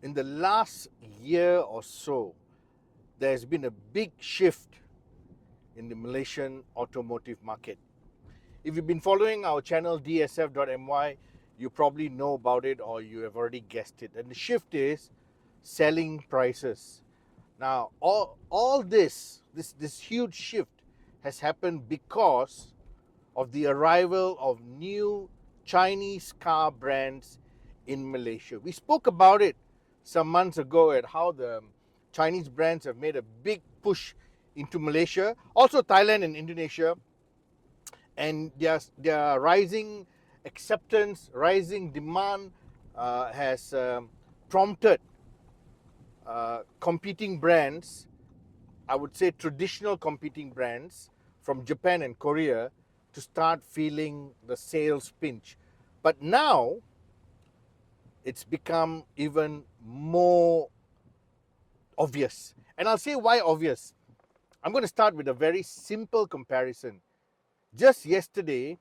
in the last year or so, there's been a big shift in the Malaysian automotive market. If you've been following our channel dsf.my, you probably know about it or you have already guessed it. And the shift is selling prices. Now, all this huge shift has happened because of the arrival of new Chinese car brands in Malaysia. We spoke about it some months ago at how the Chinese brands have made a big push into Malaysia, also Thailand and Indonesia, and their rising acceptance, rising demand has prompted competing brands, I would say traditional competing brands from Japan and Korea, to start feeling the sales pinch. But now it's become even more obvious. And I'll say why obvious. I'm going to start with a very simple comparison. Just yesterday,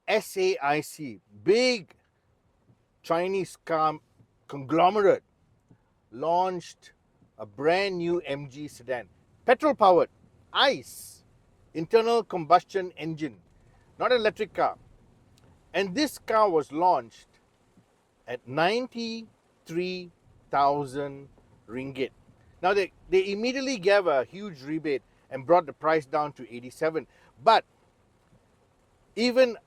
SAIC, big Chinese car conglomerate, launched a brand new MG sedan, petrol powered, ICE, internal combustion engine, not an electric car. And this car was launched at 93,000 ringgit. Now they immediately gave a huge rebate and brought the price down to 87. But even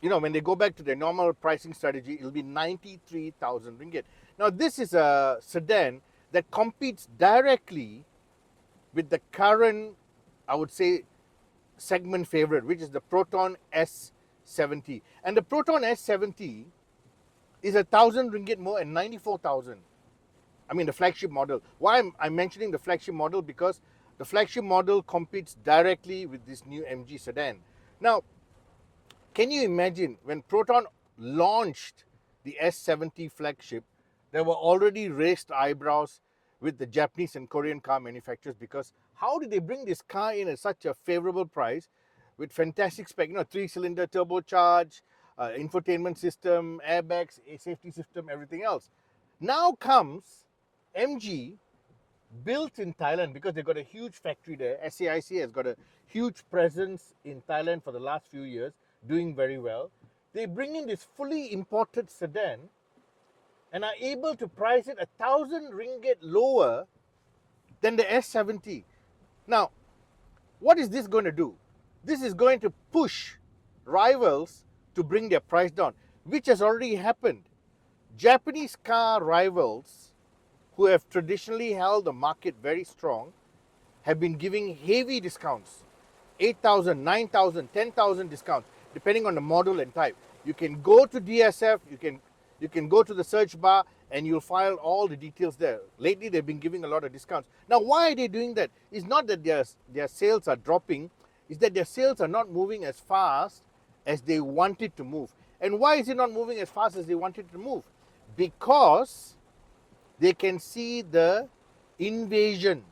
when they go back to their normal pricing strategy, it'll be 93,000 ringgit. Now this is a sedan that competes directly with the current, I would say, segment favorite, which is the Proton S70. And the Proton S70 is 1,000 ringgit more and 94,000. I mean the flagship model. Why I'm mentioning the flagship model? Because the flagship model competes directly with this new MG sedan. Now, can you imagine when Proton launched the S70 flagship, there were already raised eyebrows with the Japanese and Korean car manufacturers, because how did they bring this car in at such a favorable price with fantastic spec, 3-cylinder turbocharged, infotainment system, airbags, a safety system, everything else. Now comes MG, built in Thailand, because they've got a huge factory there. SAIC has got a huge presence in Thailand for the last few years, doing very well. They bring in this fully imported sedan and are able to price it 1,000 ringgit lower than the S70. Now, what is this going to do? This is going to push rivals to bring their price down, which has already happened. Japanese car rivals, who have traditionally held the market very strong, have been giving heavy discounts, 8,000, 9,000, 10,000 discounts, depending on the model and type. You can go to DSF, you can go to the search bar, and you'll find all the details there. Lately, they've been giving a lot of discounts. Now, why are they doing that? It's not that their sales are dropping, it's that their sales are not moving as fast as they wanted to move. And why is it not moving as fast as they wanted to move? Because they can see the invasion.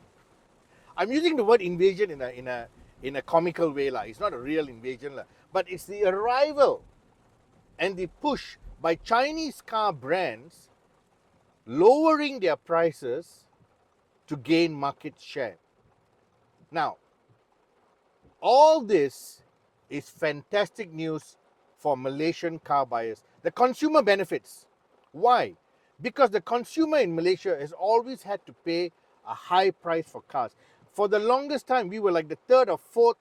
I'm using the word invasion in a comical way. It's not a real invasion, but it's the arrival and the push by Chinese car brands lowering their prices to gain market share. Now, all this is fantastic news for Malaysian car buyers. The consumer benefits. Why? Because the consumer in Malaysia has always had to pay a high price for cars. For the longest time, we were like the third or fourth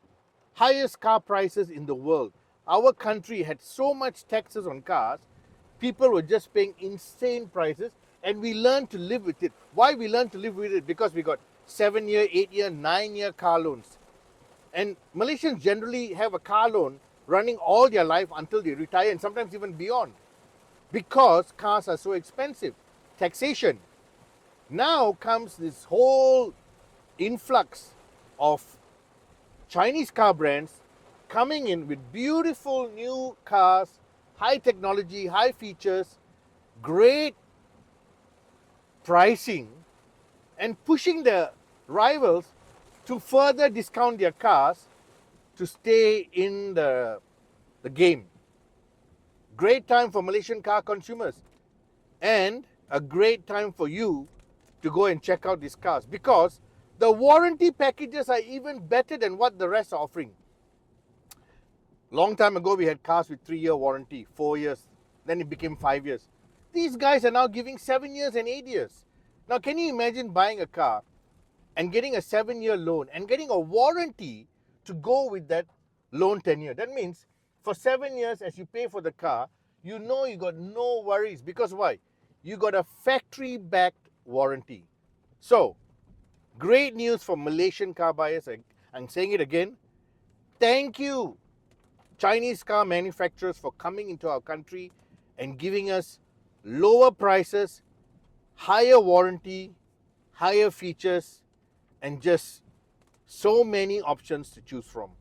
highest car prices in the world. Our country had so much taxes on cars, people were just paying insane prices, and we learned to live with it. Why we learned to live with it? Because we got 7-year, 8-year, 9-year car loans. And Malaysians generally have a car loan running all their life until they retire, and sometimes even beyond, because cars are so expensive. Taxation. Now comes this whole influx of Chinese car brands coming in with beautiful new cars, high technology, high features, great pricing, and pushing the rivals to further discount their cars to stay in the game. Great time for Malaysian car consumers. And a great time for you to go and check out these cars, because the warranty packages are even better than what the rest are offering. Long time ago, we had cars with 3-year warranty, 4 years, then it became 5 years. These guys are now giving 7 years and 8 years. Now, can you imagine buying a car and getting a 7-year loan and getting a warranty to go with that loan tenure? That means for 7 years, as you pay for the car, you know you got no worries. Because why? You got a factory-backed warranty. So, great news for Malaysian car buyers. I'm saying it again. Thank you, Chinese car manufacturers, for coming into our country and giving us lower prices, higher warranty, higher features, and just so many options to choose from.